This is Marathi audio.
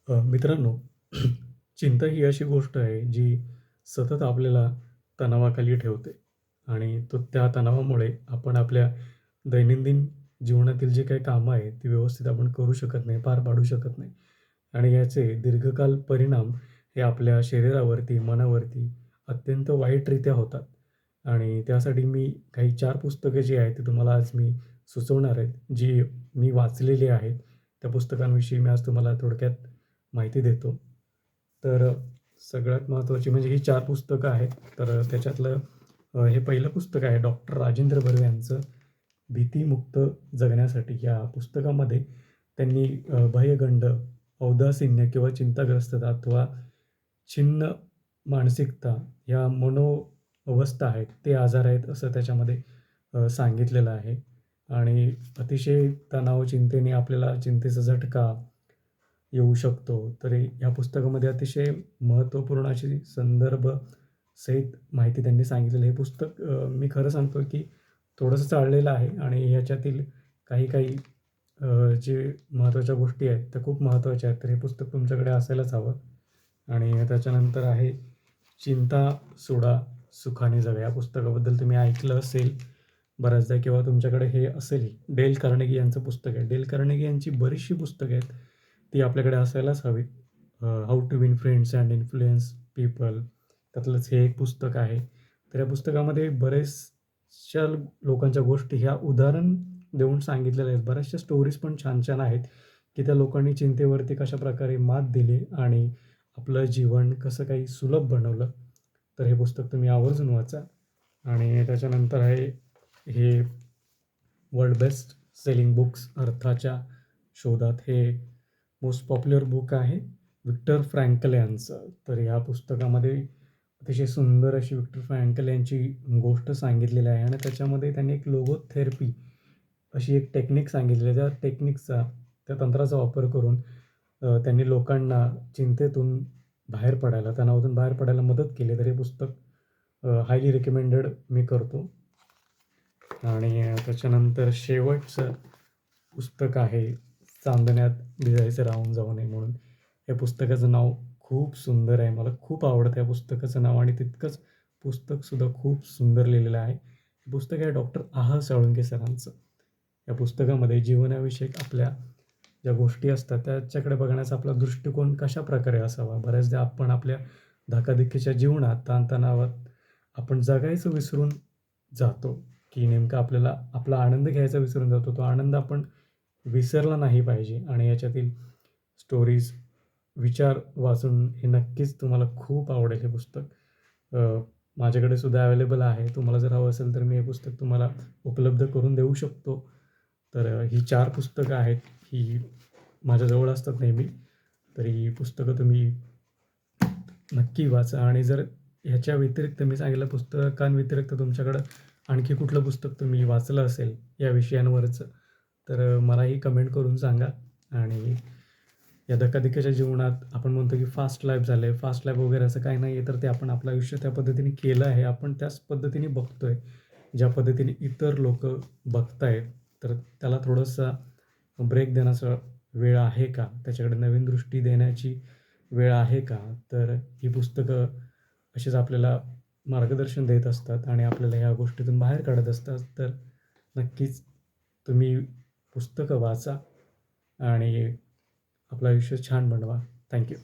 मित्रांनो, चिंता ही अशी गोष्ट आहे जी सतत आपल्याला तणावाखाली ठेवते आणि त्या तणावामुळे आपण आपल्या दैनंदिन जीवनातील जे काही कामं आहेत ती व्यवस्थित आपण करू शकत नाही, पार पाडू शकत नाही आणि याचे दीर्घकाल परिणाम हे आपल्या शरीरावरती, मनावरती अत्यंत वाईटरित्या होतात. आणि त्यासाठी मी काही 4 पुस्तकं जी आहेत ती तुम्हाला आज मी सुचवणार आहेत, जी मी वाचलेली आहेत. त्या पुस्तकांविषयी मी आज तुम्हाला थोडक्यात माहिती देतो. तर सगळ्यात महत्त्वाची म्हणजे ही 4 पुस्तकं आहेत. तर त्याच्यातलं हे पहिलं पुस्तक आहे डॉक्टर राजेंद्र बर्वे यांचं भीतीमुक्त जगण्यासाठी. या पुस्तकामध्ये त्यांनी भयगंड, औदासिन्य किंवा चिंताग्रस्तता अथवा छिन्न मानसिकता ह्या मनोअवस्था आहेत, ते आजार आहेत असं त्याच्यामध्ये सांगितलेलं आहे. आणि अतिशय तणाव, चिंतेने आपल्याला चिंतेचा झटका येऊ शकतो. तर या पुस्तकामध्ये अतिशय महत्त्वपूर्ण अशी संदर्भ सहित माहिती त्यांनी सांगितलेलं हे पुस्तक मी खरं सांगतो की थोडंसं चाललेलं आहे आणि ह्याच्यातील काही जे महत्त्वाच्या गोष्टी आहेत त्या खूप महत्त्वाच्या आहेत. तर हे पुस्तक तुमच्याकडे असायलाच हवं. आणि त्याच्यानंतर आहे चिंता सोडा, सुखाने जगा. या पुस्तकाबद्दल तुम्ही ऐकलं असेल बऱ्याचदा किंवा तुमच्याकडे हे असेलही. डेल कार्नेगी यांचं पुस्तक आहे. डेल कार्नेगी यांची बरीचशी पुस्तकं आहेत. ती आपल्याकडे असायलाच हवीत. How to win friends and influence people त्यातलंच हे एक पुस्तक आहे. तर या पुस्तकामध्ये बरेचशा लोकांच्या गोष्टी ह्या उदाहरण देऊन सांगितलेल्या आहेत. बऱ्याचशा स्टोरीज पण छान-छान आहेत, की त्या लोकांनी चिंतेवरती कशाप्रकारे मात दिली आणि आपलं जीवन कसं काही सुलभ बनवलं. तर हे पुस्तक तुम्ही आवर्जून वाचा. आणि त्याच्यानंतर आहे हे वर्ल्ड बेस्ट सेलिंग बुक्स अर्थाच्या शोधात हे मोस्ट पॉप्युलर बुक आहे विक्टर फ्रँकल यांचं. तर ह्या पुस्तकामध्ये अतिशय सुंदर अशी विक्टर फ्रँकल यांची गोष्ट सांगितलेली आहे आणि त्याच्यामध्ये त्यांनी एक लोगोथेरपी अशी एक टेक्निक सांगितलेली आहे. त्या टेक्निकचा, त्या तंत्राचा वापर करून त्यांनी लोकांना चिंतेतून बाहेर पडायला, तणावातून बाहेर पडायला मदत केली. तर हे पुस्तक हायली रिकमेंडेड मी करतो. आणि त्याच्यानंतर शेवटचं पुस्तक आहे चांदण्यात भिजायचं राहून जाऊ नये म्हणून. या पुस्तकाचं नाव खूप सुंदर आहे. मला खूप आवडतं या पुस्तकाचं नाव आणि तितकंच पुस्तकसुद्धा खूप सुंदर लिहिलेलं आहे. हे पुस्तक आहे डॉक्टर आह साळुंखे सरांचं. या पुस्तकामध्ये जीवनाविषयक आपल्या ज्या गोष्टी असतात त्याच्याकडे बघण्याचा आपला दृष्टिकोन कशाप्रकारे असावा. बऱ्याचदा आपण आपल्या धकाधकीच्या जीवनात, ताणतणावात आपण जगायचं विसरून जातो, की नेमकं आपल्याला आपला आनंद घ्यायचा विसरून जातो. तो आनंद आपण विसरला नाही पाहिजे आणि याच्यातील स्टोरीज, विचार वाचून हे नक्कीच तुम्हाला खूप आवडेल हे पुस्तक. माझ्याकडे सुद्धा अवेलेबल आहे. तुम्हाला जर हवं असेल तर मी हे पुस्तक तुम्हाला उपलब्ध करून देऊ शकतो. तर ही 4 पुस्तकं आहेत. ही माझ्याजवळ असतात नेहमी. तर ही पुस्तकं तुम्ही नक्की वाचा आणि जर ह्याच्या व्यतिरिक्त मी सांगितलं पुस्तकांव्यतिरिक्त तुमच्याकडं आणखी कुठलं पुस्तक तुम्ही वाचलं असेल या विषयांवरचं, तर मलाही कमेंट करून सांगा. आणि या धकाधकीच्या जीवनात आपण म्हणतो की फास्ट लाईफ झालं आहे, फास्ट लाईफ वगैरे असं काही नाही आहे, तर ते आपण आपलं आयुष्य त्या पद्धतीने केलं आहे. आपण त्याच पद्धतीने बघतो आहे, ज्या पद्धतीने इतर लोकं बघत आहेत. तर त्याला थोडंसं ब्रेक देण्याचा वेळ आहे का? त्याच्याकडे नवीन दृष्टी देण्याची वेळ आहे का? तर ही पुस्तकं अशीच आपल्याला मार्गदर्शन देत असतात आणि आपल्याला ह्या गोष्टीतून बाहेर काढत असतात. तर नक्कीच तुम्ही पुस्तकं वाचा आणि आपलं आयुष्य छान बनवा. Thank you.